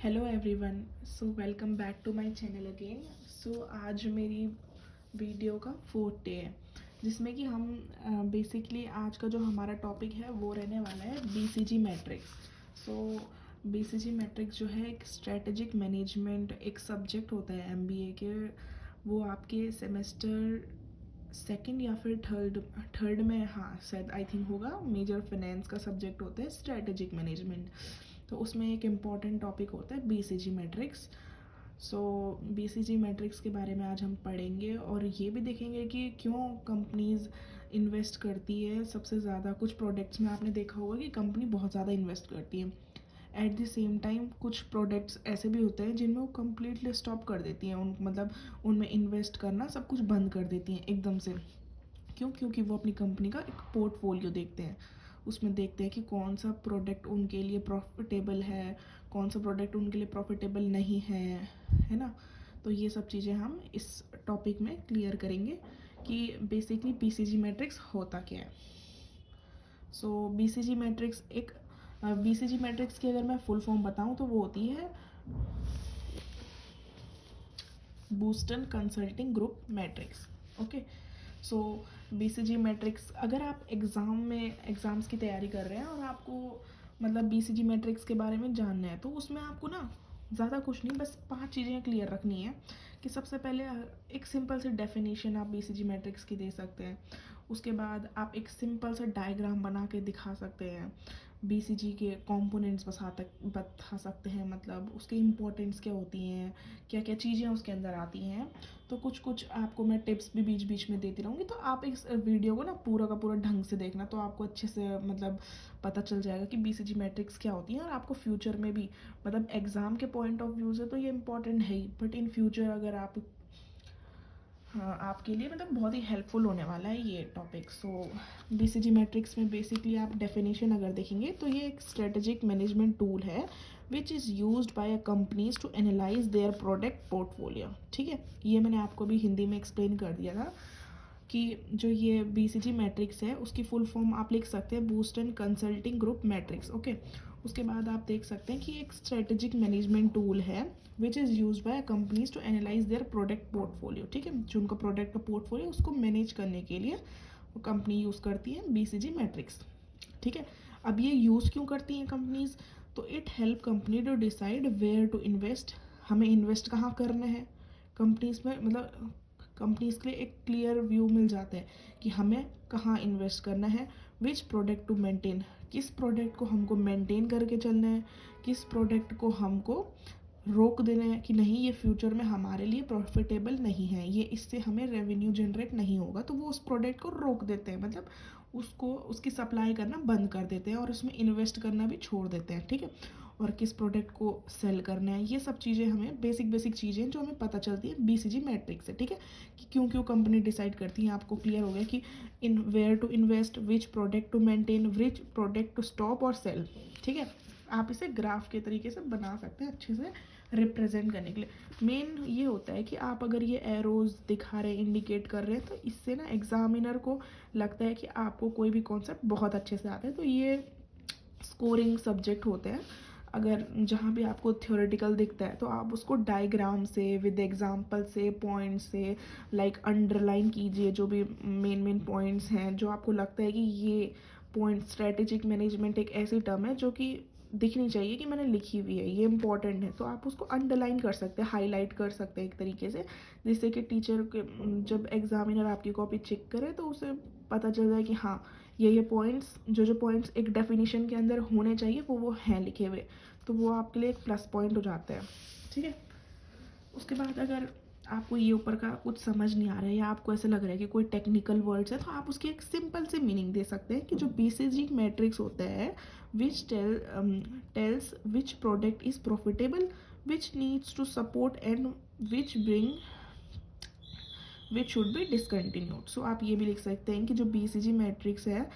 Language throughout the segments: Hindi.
Hello everyone, so welcome back to my channel again. सो आज मेरी वीडियो का 4th डे है जिसमें कि हम बेसिकली आज का जो हमारा टॉपिक है वो रहने वाला है बीसीजी मैट्रिक्स। सो बीसीजी मैट्रिक्स जो है एक स्ट्रेटेजिक मैनेजमेंट एक सब्जेक्ट होता है एमबीए के। वो आपके सेमेस्टर सेकंड या फिर थर्ड में, हाँ शायद आई थिंक होगा, मेजर फाइनेंस का सब्जेक्ट होता है स्ट्रेटेजिक मैनेजमेंट। तो उसमें एक इम्पॉर्टेंट टॉपिक होता है बीसीजी मैट्रिक्स। सो बीसीजी मैट्रिक्स के बारे में आज हम पढ़ेंगे और ये भी देखेंगे कि क्यों कंपनीज इन्वेस्ट करती है सबसे ज़्यादा। कुछ प्रोडक्ट्स में आपने देखा होगा कि कंपनी बहुत ज़्यादा इन्वेस्ट करती है। एट द सेम टाइम कुछ प्रोडक्ट्स ऐसे भी होते हैं जिनमें वो कम्प्लीटली स्टॉप कर देती हैं, मतलब उनमें इन्वेस्ट करना सब कुछ बंद कर देती हैं एकदम से। क्योंकि वो अपनी कंपनी का एक पोर्टफोलियो देखते हैं, उसमें देखते हैं कि कौन सा प्रोडक्ट उनके लिए प्रॉफिटेबल है, कौन सा प्रोडक्ट उनके लिए प्रॉफिटेबल नहीं है ना। तो ये सब चीज़ें हम इस टॉपिक में क्लियर करेंगे कि बेसिकली बीसीजी मैट्रिक्स होता क्या है। सो बीसीजी मैट्रिक्स एक बीसीजी मैट्रिक्स की अगर मैं फुल फॉर्म बताऊं तो वो होती है Boston consulting group matrix. Okay, so BCG matrix अगर आप एग्ज़ाम्स की तैयारी कर रहे हैं और आपको मतलब बीसीजी मैट्रिक्स के बारे में जानना है तो उसमें आपको ना ज़्यादा कुछ नहीं, बस 5 चीज़ें क्लियर रखनी है। कि सबसे पहले एक सिंपल सी डेफिनेशन आप बीसीजी मैट्रिक्स की दे सकते हैं। उसके बाद आप एक सिंपल सा डायग्राम बना के दिखा सकते हैं, बीसीजी के कंपोनेंट्स बता सकते हैं, मतलब उसके इम्पोर्टेंट्स क्या होती हैं, क्या क्या चीज़ें उसके अंदर आती हैं। तो कुछ आपको मैं टिप्स भी बीच बीच में देती रहूँगी, तो आप इस वीडियो को ना पूरा का पूरा ढंग से देखना, तो आपको अच्छे से मतलब पता चल जाएगा कि बीसीजी मैट्रिक्स क्या होती हैं। और आपको फ्यूचर में भी मतलब एग्ज़ाम के पॉइंट ऑफ व्यू से तो ये इंपॉर्टेंट है ही, बट इन फ्यूचर अगर आप, हाँ, आपके लिए मतलब बहुत ही हेल्पफुल होने वाला है ये टॉपिक। सो बीसीजी मैट्रिक्स में बेसिकली आप डेफिनेशन अगर देखेंगे तो ये एक स्ट्रेटेजिक मैनेजमेंट टूल है which is used by a companies to analyse their product portfolio. ठीक है, ये मैंने आपको भी हिंदी में एक्सप्लेन कर दिया था कि जो ये बीसीजी मैट्रिक्स है उसकी फुल फॉर्म आप लिख सकते हैं Boston consulting group matrix. Okay, उसके बाद आप देख सकते हैं कि एक स्ट्रेटेजिक मैनेजमेंट टूल है which is use by companies to analyse their product portfolio. ठीक है, जो उनका प्रोडक्ट का पोर्टफोलियो उसको मैनेज करने के लिए वो कंपनी यूज़ करती है बीसीजी मैट्रिक्स। ठीक है, अब ये यूज़ क्यों करती हैं कंपनीज? तो it help company to decide where to invest, हमें इन्वेस्ट कहाँ करना है कंपनीज में, मतलब कंपनीज के लिए एक क्लियर व्यू मिल जाता है कि हमें कहाँ इन्वेस्ट करना है, विच प्रोडक्ट टू मेंटेन, किस प्रोडक्ट को हमको मेंटेन करके चलना है, किस प्रोडक्ट को हमको रोक देना है कि नहीं ये फ्यूचर में हमारे लिए प्रॉफिटेबल नहीं है, ये इससे हमें रेवेन्यू जनरेट नहीं होगा, तो वो उस प्रोडक्ट को रोक देते हैं, मतलब उसको उसकी सप्लाई करना बंद कर देते हैं और उसमें इन्वेस्ट करना भी छोड़ देते हैं। ठीक है, और किस प्रोडक्ट को सेल करना है, ये सब चीज़ें हमें बेसिक चीज़ें जो हमें पता चलती है बीसीजी मैट्रिक्स से। ठीक है, कि क्यों क्यों कंपनी डिसाइड करती है, आपको क्लियर हो गया कि in where to invest, which product to maintain, which product to stop और सेल। ठीक है, आप इसे ग्राफ के तरीके से बना सकते हैं अच्छे से रिप्रेजेंट करने के लिए। मेन ये होता है कि आप अगर ये एरोज दिखा रहे हैं, इंडिकेट कर रहे हैं, तो इससे ना एग्जामिनर को लगता है कि आपको कोई भी कॉन्सेप्ट बहुत अच्छे से आता है। तो ये स्कोरिंग सब्जेक्ट होते हैं, अगर जहाँ भी आपको थ्योरेटिकल दिखता है तो आप उसको डायग्राम से विद एग्जांपल से पॉइंट्स से लाइक अंडरलाइन कीजिए, जो भी मेन पॉइंट्स हैं जो आपको लगता है कि ये पॉइंट। स्ट्रेटेजिक मैनेजमेंट एक ऐसी टर्म है जो कि दिखनी चाहिए कि मैंने लिखी हुई है, ये इंपॉर्टेंट है, तो आप उसको अंडरलाइन कर सकते हैं, हाईलाइट कर सकते हैं एक तरीके से, जिससे कि टीचर के जब एग्जामिनर आपकी कॉपी चेक करे तो उसे पता चल जाए कि हाँ ये पॉइंट्स, जो पॉइंट्स एक डेफिनेशन के अंदर होने चाहिए वो हैं लिखे हुए, तो वो आपके लिए एक प्लस पॉइंट हो जाता है। ठीक है, उसके बाद अगर आपको ये ऊपर का कुछ समझ नहीं आ रहा है या आपको ऐसा लग रहा है कि कोई टेक्निकल वर्ड्स है, तो आप उसकी एक सिंपल से मीनिंग दे सकते हैं कि जो बीसीजी मैट्रिक्स होता है which tells which product is profitable, which needs to support and which should be discontinued. So आप ये भी लिख सकते हैं कि जो बीसीजी मैट्रिक्स है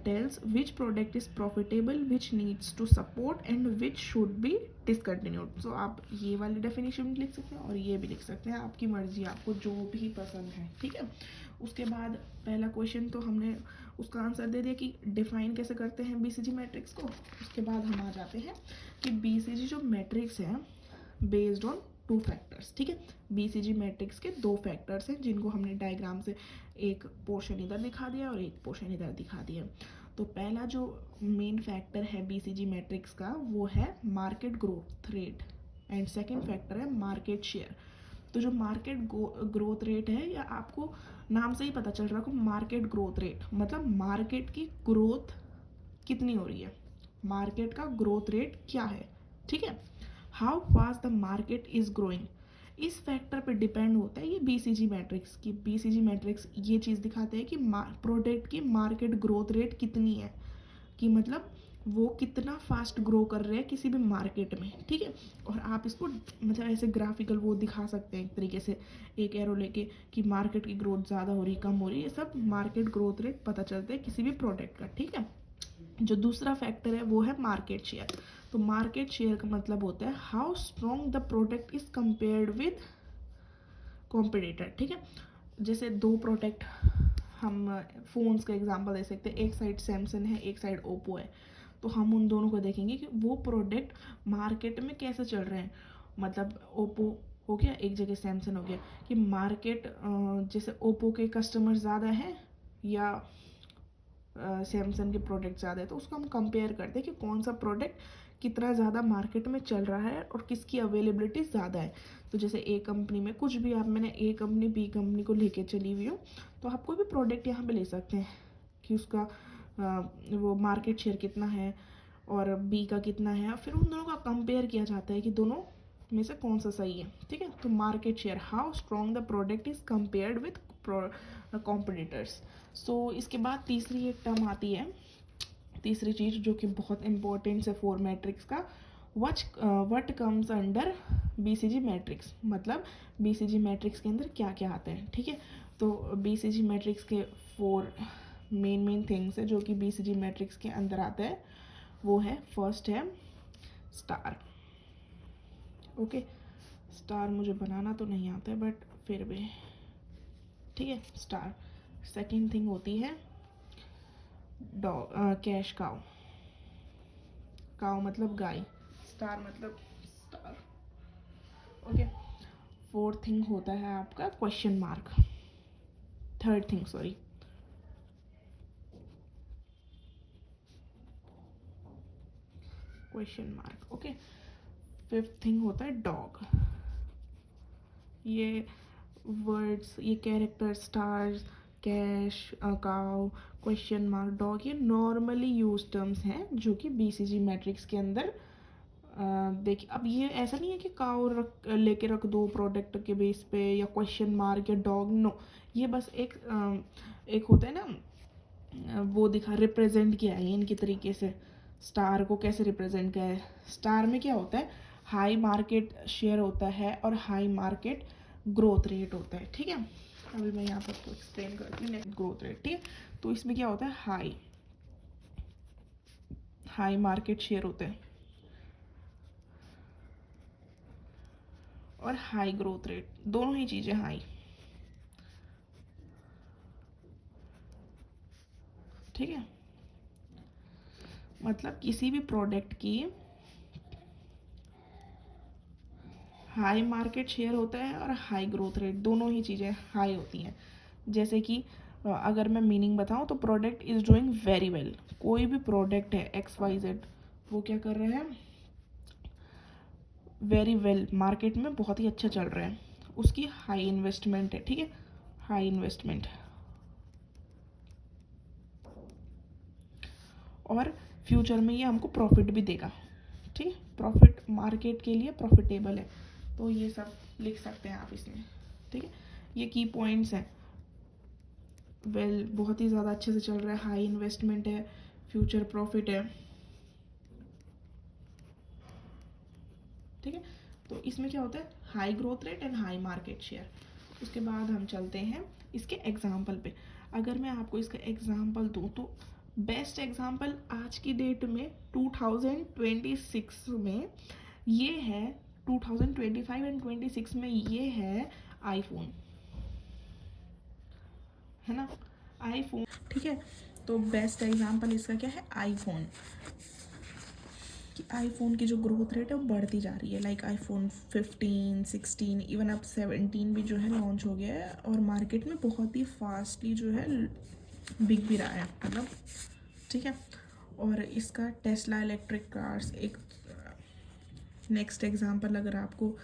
tells which product is profitable, which needs to support and which should be discontinued. So आप ये वाली डेफिनेशन भी लिख सकते हैं और ये भी लिख सकते हैं, आपकी मर्जी, आपको जो भी पसंद है। ठीक है, उसके बाद पहला क्वेश्चन तो हमने उसका आंसर दे दिया कि डिफाइन कैसे करते हैं बीसीजी मैट्रिक्स को। उसके बाद हम आ जाते हैं कि बीसीजी जो मैट्रिक्स है बेस्ड ऑन 2 फैक्टर्स, ठीक है। बीसीजी मैट्रिक्स के 2 फैक्टर्स हैं जिनको हमने डायग्राम से एक पोर्शन इधर दिखा दिया और एक पोर्शन इधर दिखा दिया। तो पहला जो मेन फैक्टर है बीसीजी मैट्रिक्स का वो है market growth rate and second factor है मार्केट शेयर। तो जो मार्केट ग्रोथ रेट है, या आपको नाम से ही पता चल रहा है मार्केट ग्रोथ रेट मतलब मार्केट की ग्रोथ कितनी हो रही है, मार्केट का ग्रोथ रेट क्या है, ठीक है। How fast the market is growing, इस फैक्टर पे डिपेंड होता है ये बीसीजी मैट्रिक्स की। बीसीजी मैट्रिक्स ये चीज़ दिखाते हैं कि प्रोडक्ट की मार्केट ग्रोथ रेट कितनी है, कि मतलब वो कितना फास्ट ग्रो कर रहे हैं किसी भी मार्केट में, ठीक है। और आप इसको मतलब ऐसे ग्राफिकल वो दिखा सकते हैं एक तरीके से, एक एरो लेके कि मार्केट की ग्रोथ ज़्यादा हो रही कम हो रही, ये सब मार्केट ग्रोथ रेट पता चलता है किसी भी प्रोडक्ट का, ठीक है। जो दूसरा फैक्टर है वो है मार्केट शेयर। तो मार्केट शेयर का मतलब होता है how strong the product is compared with competitor, ठीक है। जैसे 2 प्रोडक्ट हम फ़ोन्स का एग्जांपल दे सकते हैं, एक साइड सैमसंग है एक साइड ओप्पो है। तो हम उन दोनों को देखेंगे कि वो प्रोडक्ट मार्केट में कैसे चल रहे हैं। मतलब ओप्पो हो गया, एक जगह सैमसंग हो गया, कि मार्केट जैसे ओप्पो के कस्टमर ज़्यादा हैं या सैमसंग के प्रोडक्ट ज़्यादा है, तो उसको हम कंपेयर करते हैं कि कौन सा प्रोडक्ट कितना ज़्यादा मार्केट में चल रहा है और किसकी अवेलेबिलिटी ज़्यादा है। तो जैसे ए कंपनी में कुछ भी आप, मैंने ए कंपनी बी कंपनी को लेके चली हुई हूँ, तो आप कोई भी प्रोडक्ट यहाँ पे ले सकते हैं कि उसका वो मार्केट शेयर कितना है और बी का कितना है, फिर उन दोनों का कंपेयर किया जाता है कि दोनों में से कौन सा सही है, ठीक है। तो market share, how strong the product is compared with competitors. So इसके बाद तीसरी एक टर्म आती है, तीसरी चीज़ जो कि बहुत इंपॉर्टेंट है फॉर मैट्रिक्स का, what comes under BCG matrix, मतलब बीसीजी मैट्रिक्स के अंदर क्या क्या आता है, ठीक है। तो बीसीजी मैट्रिक्स के 4 मेन थिंग्स है जो कि बीसीजी मैट्रिक्स के अंदर आता है। वो है, फर्स्ट है स्टार, ओके। स्टार मुझे बनाना तो नहीं आता है बट फिर भी ठीक है, स्टार। सेकेंड थिंग होती है डॉग, कैश काउ, काउ मतलब गाय, स्टार मतलब स्टार, ओके। फोर्थ थिंग होता है आपका question mark, third thing sorry, question mark, okay. Fifth thing होता है डॉग। ये वर्ड्स, ये character, stars, cash, cow, question mark, dog, ये नॉर्मली यूज टर्म्स हैं जो कि बीसीजी मैट्रिक्स के अंदर देखिए। अब ये ऐसा नहीं है कि काउ लेके रख दो प्रोडक्ट के बेस पे, या क्वेश्चन मार्क या डॉग, नो। ये बस एक होता है ना, वो दिखा रिप्रेजेंट किया है इनके तरीके से। स्टार को कैसे रिप्रेजेंट किया है, स्टार में क्या होता है, हाई मार्केट शेयर होता है और हाई मार्केट ग्रोथ रेट होता है, ठीक है। अभी मैं यहाँ पर आपको एक्सप्लेन करती हूँ नेट ग्रोथ रेट, ठीक है। तो इसमें क्या होता है, हाई मार्केट शेयर होता है और हाई ग्रोथ रेट, दोनों ही चीज़ें हाई, ठीक है। मतलब किसी भी प्रोडक्ट की हाई मार्केट शेयर होता है और हाई ग्रोथ रेट, दोनों ही चीज़ें हाई होती हैं। जैसे कि अगर मैं मीनिंग बताऊं तो product is doing very well, कोई भी प्रोडक्ट है XYZ, वो क्या कर रहे हैं, वेरी वेल, मार्केट में बहुत ही अच्छा चल रहा है, उसकी हाई इन्वेस्टमेंट है, ठीक है, हाई इन्वेस्टमेंट, और फ्यूचर में ये हमको प्रॉफिट भी देगा, ठीक है। प्रॉफिट मार्केट के लिए प्रॉफिटेबल है, तो ये सब लिख सकते हैं आप इसमें, ठीक है। ये की पॉइंट्स हैं, वेल बहुत ही ज़्यादा अच्छे से चल रहा है, हाई इन्वेस्टमेंट है, फ्यूचर प्रॉफिट है, ठीक है। तो इसमें क्या होता है, high growth rate and high market share. उसके बाद हम चलते हैं इसके एग्जाम्पल पे। अगर मैं आपको इसका एग्जाम्पल दूँ तो बेस्ट एग्जाम्पल आज की डेट में 2026 में ये है, 2025 एंड 26 में ये है आईफोन, है ना, आईफोन, ठीक है। तो बेस्ट एग्जांपल इसका क्या है, आईफोन, कि आईफोन की जो ग्रोथ रेट है वो बढ़ती जा रही है। लाइक आईफोन 15, 16, इवन अब 17 भी जो है लॉन्च हो गया है और मार्केट में बहुत ही फास्टली जो है बिक भी रहा है, मतलब ठीक है। और इसका टेस्ला इलेक्ट्रिक कार्स एक नेक्स्ट एग्जांपल अगर आपको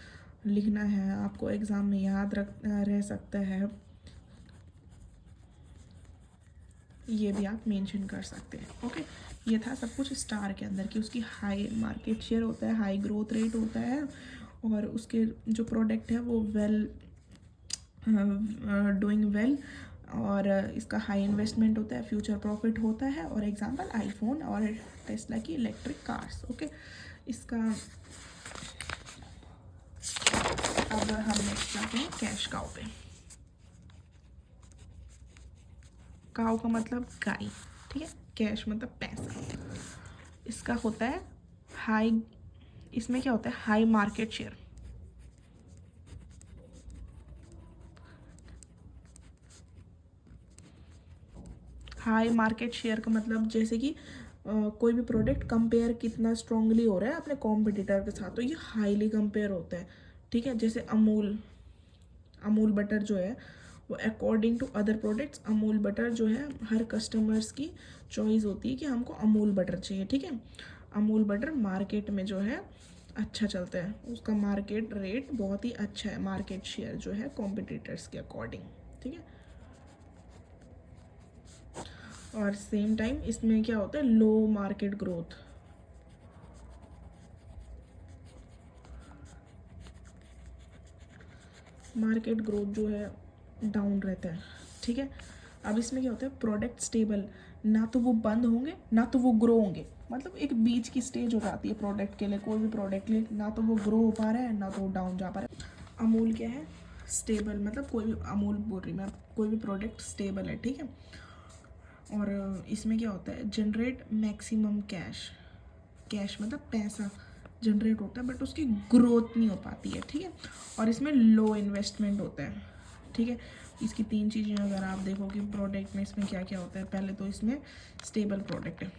लिखना है, आपको एग्ज़ाम में याद रह सकता है, ये भी आप मेंशन कर सकते हैं। ओके, ये था सब कुछ स्टार के अंदर कि उसकी हाई मार्केट शेयर होता है, हाई ग्रोथ रेट होता है और उसके जो प्रोडक्ट है वो डूइंग वेल और इसका हाई इन्वेस्टमेंट होता है, फ्यूचर प्रॉफिट होता है। और एग्जांपल आईफोन और टेस्ला की इलेक्ट्रिक कार्स। ओके, इसका अब हम नेक्स्ट जाते हैं कैश काउ पे। काउ का मतलब गाय, ठीक है, कैश मतलब पैसा। इसका होता है हाई, इसमें क्या होता है, high market share. High market share का मतलब जैसे कि कोई भी प्रोडक्ट कंपेयर कितना स्ट्रांगली हो रहा है अपने कॉम्पिटिटर के साथ, तो ये हाईली कंपेयर होता है, ठीक है। जैसे अमूल बटर जो है वो according to other products, Amul butter जो है हर कस्टमर्स की चॉइस होती है कि हमको अमूल बटर चाहिए, ठीक है। अमूल बटर मार्केट में जो है अच्छा चलता है, उसका मार्केट रेट बहुत ही अच्छा है, मार्केट शेयर जो है कॉम्पिटिटर्स के अकॉर्डिंग, ठीक है। और सेम टाइम इसमें क्या होता है, low market growth. Market growth जो है डाउन रहता है, ठीक है। अब इसमें क्या होता है, प्रोडक्ट स्टेबल, ना तो वो बंद होंगे ना तो वो ग्रो होंगे, मतलब एक बीच की स्टेज हो जाती है प्रोडक्ट के लिए, कोई भी प्रोडक्ट ले, ना तो वो ग्रो हो पा रहा है ना तो वो डाउन जा पा रहा है। अमूल क्या है, स्टेबल, मतलब कोई भी, अमूल बोल रही मैं, कोई भी प्रोडक्ट स्टेबल है, ठीक है। और इसमें क्या होता है, जनरेट मैक्सिमम कैश, कैश मतलब पैसा जनरेट होता है बट उसकी ग्रोथ नहीं हो पाती है, ठीक है। और इसमें लो इन्वेस्टमेंट होता है, ठीक है। इसकी 3 चीज़ें अगर आप देखो कि प्रोडक्ट में इसमें क्या क्या होता है, पहले तो इसमें स्टेबल प्रोडक्ट है।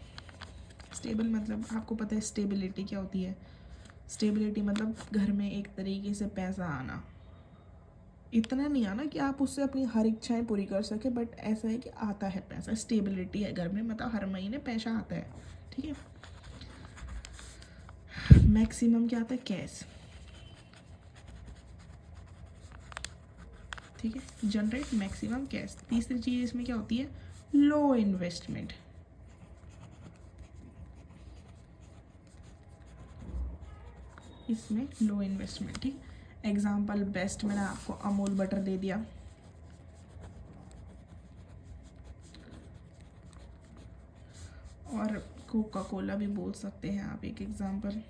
स्टेबल मतलब आपको पता है स्टेबिलिटी क्या होती है, स्टेबिलिटी मतलब घर में एक तरीके से पैसा आना, इतना नहीं आना कि आप उससे अपनी हर इच्छाएं पूरी कर सके, बट ऐसा है कि आता है पैसा, स्टेबिलिटी है घर में, मतलब हर महीने पैसा आता है, ठीक है। मैक्सिमम क्या आता है, कैश, ठीक है, जनरेट मैक्सिमम कैश। तीसरी चीज़ इसमें क्या होती है, लो इन्वेस्टमेंट, इसमें लो इन्वेस्टमेंट, ठीक। एग्जाम्पल बेस्ट मैंने आपको अमूल बटर दे दिया, और कोका कोला भी बोल सकते हैं आप एक एग्जाम्पल।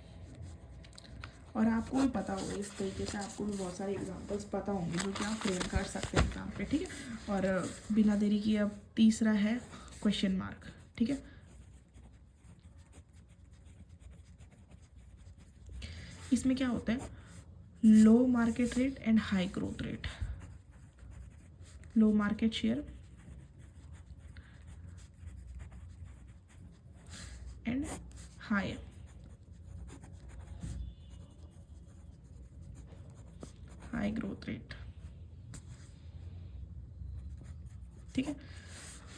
और आपको भी पता होगा, इस तरीके से आपको भी बहुत सारे एग्जांपल्स पता होंगे जो कि आप फ्रेम कर सकते हैं एग्जाम पे, ठीक है। और बिना देरी किए अब तीसरा है क्वेश्चन मार्क, ठीक है। इसमें क्या होता है, low market rate and high growth rate, low market share and high growth rate, ठीक है।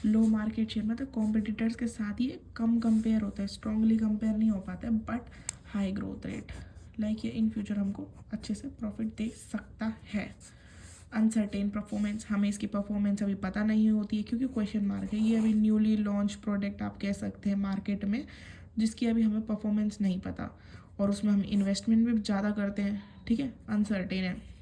लो मार्केट शेयर मतलब कॉम्पिटिटर्स के साथ ये कम कंपेयर होता है, स्ट्रांगली कंपेयर नहीं हो पाता है, but high growth rate, like ये इन फ्यूचर हमको अच्छे से प्रॉफिट दे सकता है। अनसर्टेन परफॉर्मेंस, हमें इसकी परफॉर्मेंस अभी पता नहीं होती है क्योंकि क्वेश्चन मार्क है, ये अभी न्यूली लॉन्च प्रोडक्ट आप कह सकते हैं मार्केट में, जिसकी अभी हमें परफॉर्मेंस नहीं पता और उसमें हम इन्वेस्टमेंट भी ज़्यादा करते हैं, ठीक है, अनसर्टेन है।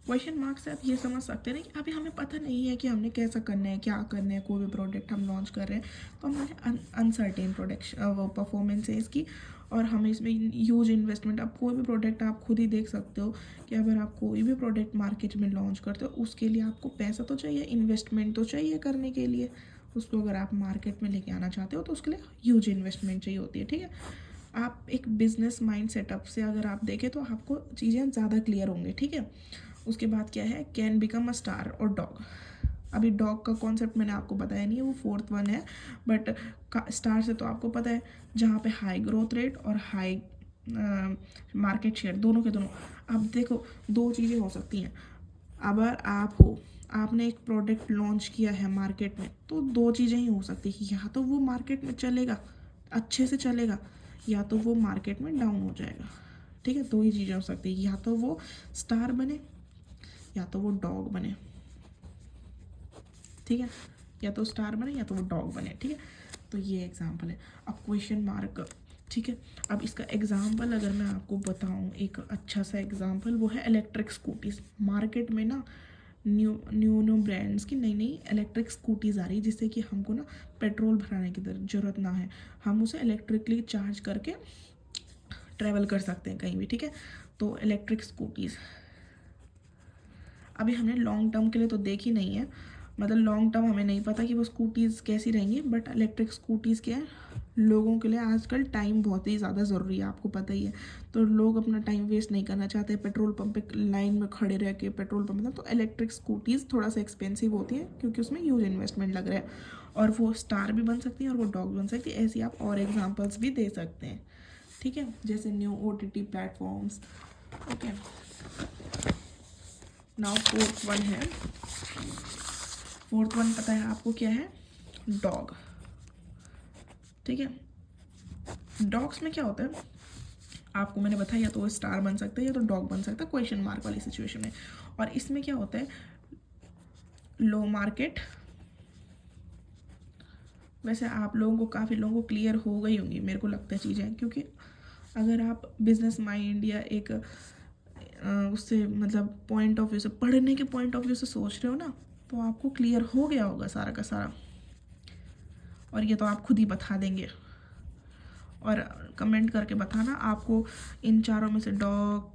क्वेश्चन मार्क से आप ये समझ सकते हैं ना कि अभी हमें पता नहीं है कि हमने कैसा करना है, क्या करना है, कोई भी प्रोडक्ट हम लॉन्च कर रहे हैं तो हमारे अनसर्टेन प्रोडक्ट वो परफॉर्मेंस है इसकी, और हमें इसमें ह्यूज इन्वेस्टमेंट, आप कोई भी प्रोडक्ट आप खुद ही देख सकते हो कि अगर आप कोई भी प्रोडक्ट मार्केट में लॉन्च करते हो उसके लिए आपको पैसा तो चाहिए, इन्वेस्टमेंट तो चाहिए करने के लिए, उसको अगर आप मार्केट में लेके आना चाहते हो तो उसके लिए ह्यूज इन्वेस्टमेंट चाहिए होती है, ठीक है। आप एक बिजनेस माइंड सेटअप से अगर आप देखें तो आपको चीज़ें ज़्यादा क्लियर होंगी, ठीक है। उसके बाद क्या है, कैन बिकम अ स्टार और डॉग। अभी डॉग का कॉन्सेप्ट मैंने आपको बताया नहीं है, वो फोर्थ वन है, बट स्टार से तो आपको पता है, जहाँ पे हाई ग्रोथ रेट और हाई मार्केट शेयर, दोनों के दोनों। अब देखो दो चीज़ें हो सकती हैं, अगर आपने एक प्रोडक्ट लॉन्च किया है मार्केट में, तो दो चीज़ें ही हो सकती है, या तो वो मार्केट में चलेगा, अच्छे से चलेगा, या तो वो मार्केट में डाउन हो जाएगा। ठीक है, दो ही चीज़ें हो सकती है, या तो वो स्टार बने या तो वो डॉग बने। ठीक है, या तो स्टार बने या तो वो डॉग बने। ठीक है, तो ये एग्जाम्पल है। अब क्वेश्चन मार्क, ठीक है, अब इसका एग्जाम्पल अगर मैं आपको बताऊं, एक अच्छा सा एग्जाम्पल, वो है इलेक्ट्रिक स्कूटीज़। मार्केट में ना न्यू ब्रांड्स की नई नई इलेक्ट्रिक स्कूटीज़ आ रही है, जिससे कि हमको ना पेट्रोल भराने की ज़रूरत ना है, हम उसे इलेक्ट्रिकली चार्ज करके ट्रैवल कर सकते हैं कहीं भी। ठीक है, तो इलेक्ट्रिक स्कूटीज़ अभी हमने लॉन्ग टर्म के लिए तो देखी नहीं है, मतलब लॉन्ग टर्म हमें नहीं पता कि वो स्कूटीज़ कैसी रहेंगी, बट इलेक्ट्रिक स्कूटीज़ क्या है, लोगों के लिए आजकल टाइम बहुत ही ज़्यादा ज़रूरी है, आपको पता ही है। तो लोग अपना टाइम वेस्ट नहीं करना चाहते पेट्रोल पंप पे लाइन में खड़े रह के पेट्रोल पंप में, तो इलेक्ट्रिक स्कूटीज़ थोड़ा सा एक्सपेंसिव होती है, क्योंकि उसमें ह्यूज इन्वेस्टमेंट लग रहा है, और वो स्टार भी बन सकती है और वो डॉग बन सकती है। ऐसी आप और एग्जाम्पल्स भी दे सकते हैं। ठीक है, जैसे new OTT platforms. Okay, now fourth one है, फोर्थ वन पता है आपको क्या है, डॉग। ठीक है, डॉग्स में क्या होता है, आपको मैंने बताया, या तो वो स्टार बन सकता है या तो डॉग बन सकता है क्वेश्चन मार्क वाली सिचुएशन में। और इसमें क्या होता है, लो मार्केट, वैसे आप लोगों को, काफ़ी लोगों को क्लियर हो गई होंगी मेरे को लगता है चीज़ें, क्योंकि अगर आप बिजनेस माइंड या एक उससे मतलब पॉइंट ऑफ व्यू से, पढ़ने के पॉइंट ऑफ व्यू से सोच रहे हो ना, तो आपको क्लियर हो गया होगा सारा का सारा, और ये तो आप खुद ही बता देंगे। और कमेंट करके बताना आपको इन चारों में से डॉग,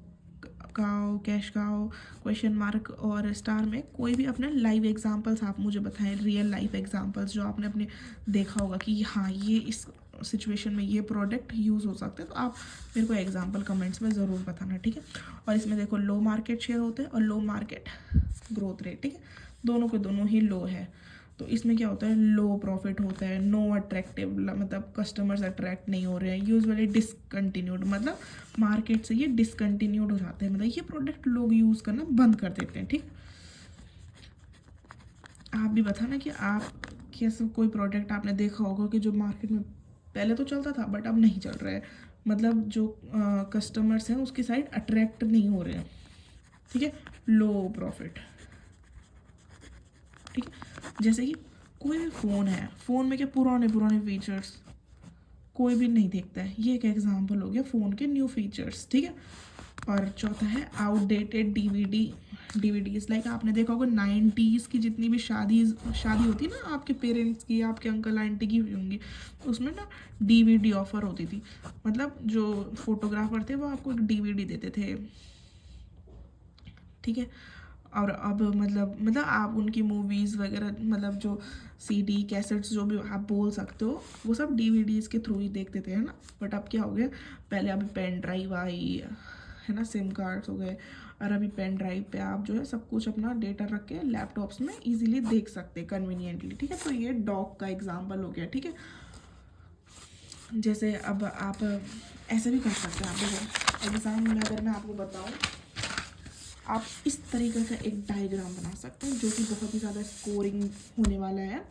काओ, कैश काओ, क्वेश्चन मार्क और स्टार में कोई भी अपने लाइव एग्जांपल्स आप मुझे बताएं, रियल लाइफ एग्जांपल्स जो आपने अपने देखा होगा कि हाँ ये इस सिचुएशन में ये प्रोडक्ट यूज़ हो सकता है, तो आप मेरे को एग्जांपल कमेंट्स में ज़रूर बताना। ठीक है, और इसमें देखो लो मार्केट शेयर होते हैं और लो मार्केट ग्रोथ रेट। ठीक है, दोनों के दोनों ही लो है, तो इसमें क्या होता है, लो प्रॉफिट होता है, नो अट्रैक्टिव, मतलब कस्टमर्स अट्रैक्ट नहीं हो रहे हैं, यूजुअली डिसकंटिन्यूड, मतलब मार्केट से ये डिसकंटिन्यूड हो जाते हैं, मतलब ये प्रोडक्ट लोग यूज़ करना बंद कर देते हैं। ठीक, आप भी बताना कि आप कैसे कोई प्रोडक्ट आपने देखा होगा कि जो मार्केट में पहले तो चलता था बट अब नहीं चल रहा है, मतलब जो कस्टमर्स हैं उसकी साइड अट्रैक्ट नहीं हो रहे हैं। ठीक है, लो प्रॉफिट। ठीक है, जैसे कि कोई भी फ़ोन है, फ़ोन में क्या पुराने पुराने फीचर्स कोई भी नहीं देखता है, ये एक एग्जांपल हो गया फ़ोन के न्यू फीचर्स। ठीक है, और चौथा है आउटडेटेड डीवीडीज, लाइक आपने देखा होगा 90s की जितनी भी शादी होती है ना, आपके पेरेंट्स की, आपके अंकल आंटी की हुई होंगी, तो उसमें ना DVD ऑफर होती थी, मतलब जो फोटोग्राफर थे वो आपको एक DVD देते थे। ठीक है, और अब मतलब आप उनकी मूवीज़ वगैरह, मतलब जो CD कैसेट्स जो भी आप बोल सकते हो, वो सब DVDs के थ्रू ही देखते थे, है ना। बट अब क्या हो गया, पहले अभी पेन ड्राइव आई है ना, सिम कार्ड्स हो गए, और अभी पेन ड्राइव पे आप जो है सब कुछ अपना डेटा रख के लैपटॉप्स में इजीली देख सकते हैं कन्वीनियंटली। ठीक है, तो ये डॉग का एग्जांपल हो गया। ठीक है, जैसे अब आप ऐसे भी कर सकते हैं, आप देखो एग्ज़ाम में अगर मैं आपको बताऊँ, आप इस तरीके का एक डायग्राम बना सकते हैं जो कि बहुत ही ज़्यादा स्कोरिंग होने वाला है।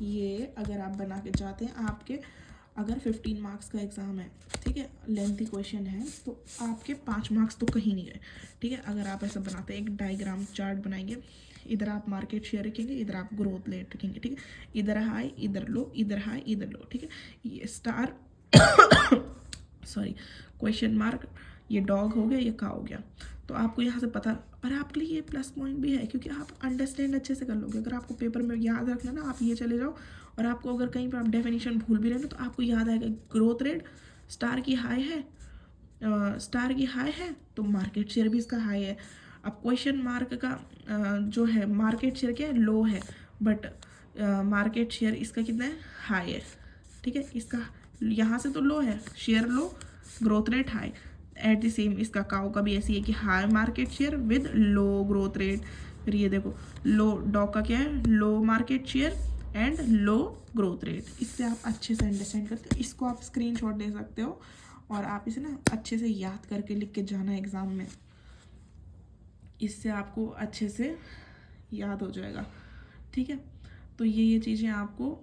ये अगर आप बना के चाहते हैं, आपके अगर 15 मार्क्स का एग्ज़ाम है, ठीक है, लेंथी क्वेश्चन है, तो आपके 5 मार्क्स तो कहीं नहीं गए। ठीक है, अगर आप ऐसा बनाते हैं, एक डायग्राम चार्ट बनाएंगे, इधर आप मार्केट शेयर रखेंगे, इधर आप ग्रोथ रेट रखेंगे। ठीक है, इधर हाई, इधर लो, इधर हाई, इधर लो। ठीक है, ये स्टार सॉरी क्वेश्चन मार्क, ये डॉग हो गया, ये का हो गया। तो आपको यहाँ से पता, और आपके लिए ये प्लस पॉइंट भी है क्योंकि आप अंडरस्टैंड अच्छे से कर लोगे। अगर आपको पेपर में याद रखना ना, आप ये चले जाओ, और आपको अगर कहीं पर आप डेफिनेशन भूल भी रहे ना, तो आपको याद आएगा ग्रोथ रेट स्टार की हाई है, तो मार्केट शेयर भी इसका हाई है। अब क्वेश्चन मार्क का जो है मार्केट शेयर क्या है, लो है, बट मार्केट शेयर इसका कितना है, हाई है। ठीक है, इसका यहाँ से तो लो है, share low, growth rate high, at the same इसका काउ का भी ऐसी है कि high market share with low growth rate. फिर ये देखो लो, डॉग का क्या है, low market share and low growth rate. इससे आप अच्छे से अंडरस्टैंड करते हो। इसको आप स्क्रीनशॉट ले सकते हो और आप इसे ना अच्छे से याद करके लिख के जाना एग्ज़ाम में, इससे आपको अच्छे से याद हो जाएगा। ठीक है, तो ये चीज़ें आपको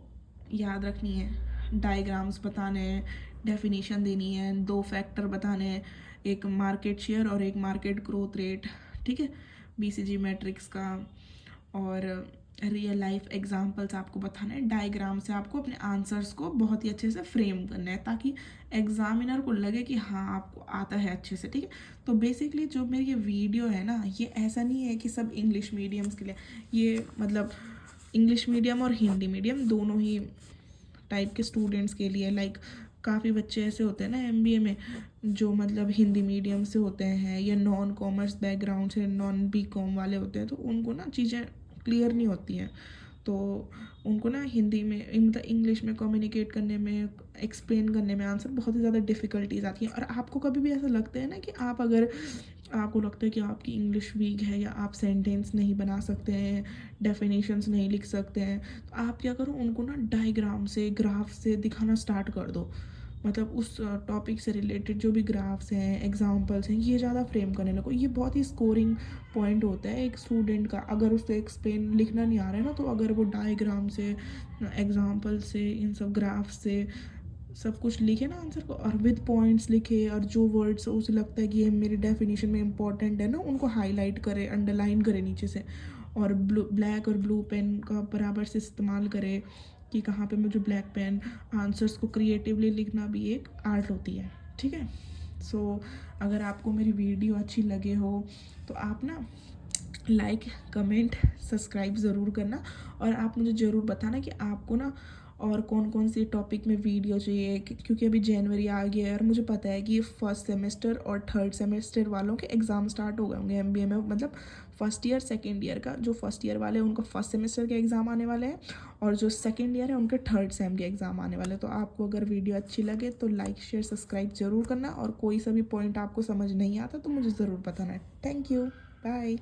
याद रखनी है। डायग्राम्स बताने हैं, डेफिनेशन देनी है, 2 फैक्टर बताने हैं, एक मार्केट शेयर और एक मार्केट ग्रोथ रेट। ठीक है, बीसीजी मैट्रिक्स का, और रियल लाइफ एग्जांपल्स आपको बताना है। डायग्राम से आपको अपने आंसर्स को बहुत ही अच्छे से फ्रेम करना है ताकि एग्जामिनर को लगे कि हाँ आपको आता है अच्छे से। ठीक है, तो बेसिकली जो मेरी ये वीडियो है ना, ये ऐसा नहीं है कि सब इंग्लिश मीडियम्स के लिए, ये मतलब इंग्लिश मीडियम और हिंदी मीडियम दोनों ही टाइप के स्टूडेंट्स के लिए। लाइक काफ़ी बच्चे ऐसे होते हैं ना एमबीए में जो मतलब हिंदी मीडियम से होते हैं या नॉन कॉमर्स बैकग्राउंड से, नॉन बीकॉम वाले होते हैं, तो उनको ना चीज़ें क्लियर नहीं होती हैं, तो उनको ना हिंदी में मतलब इंग्लिश में कम्युनिकेट करने में, एक्सप्लेन करने में आंसर बहुत ही ज़्यादा डिफ़िकल्टीज आती हैं। और आपको कभी भी ऐसा लगता है ना कि आप अगर आपको लगता है कि आपकी इंग्लिश वीक है या आप सेंटेंस नहीं बना सकते हैं, डेफिनेशंस नहीं लिख सकते हैं, तो आप क्या करो, उनको ना डायग्राम से, ग्राफ से दिखाना स्टार्ट कर दो। मतलब उस टॉपिक से रिलेटेड जो भी ग्राफ्स हैं, एग्जांपल्स हैं, ये ज़्यादा फ्रेम करने लगो। ये बहुत ही स्कोरिंग पॉइंट होता है एक स्टूडेंट का। अगर उसको एक्सप्लेन लिखना नहीं आ रहा है ना, तो अगर वो डायग्राम से, एग्जांपल से, इन सब ग्राफ से सब कुछ लिखे ना आंसर को, और विद पॉइंट्स लिखे, और जो वर्ड्स उसे लगता है कि ये मेरी डेफिनेशन में इंपॉर्टेंट है ना, उनको हाईलाइट करे, अंडरलाइन करे नीचे से, और ब्लैक और ब्लू पेन का बराबर से इस्तेमाल करे कि कहाँ पे मुझे ब्लैक पेन। आंसर्स को क्रिएटिवली लिखना भी एक आर्ट होती है। ठीक है, सो अगर आपको मेरी वीडियो अच्छी लगे हो तो आप ना लाइक, कमेंट, सब्सक्राइब ज़रूर करना, और आप मुझे ज़रूर बताना कि आपको ना और कौन कौन से टॉपिक में वीडियो चाहिए, क्योंकि अभी जनवरी आ गया है और मुझे पता है कि फर्स्ट सेमेस्टर और थर्ड सेमेस्टर वालों के एग्ज़ाम स्टार्ट हो गए होंगे एमबीए में। मतलब फर्स्ट ईयर सेकेंड ईयर का, जो फर्स्ट ईयर वाले हैं उनका फर्स्ट सेमेस्टर के एग्ज़ाम आने वाले हैं, और जो सेकेंड ईयर है उनके थर्ड सेम के एग्ज़ाम आने वाले हैं। तो आपको अगर वीडियो अच्छी लगे तो लाइक, शेयर, सब्सक्राइब ज़रूर करना, और कोई सा भी पॉइंट आपको समझ नहीं आता तो मुझे ज़रूर बताना है। Thank you, bye.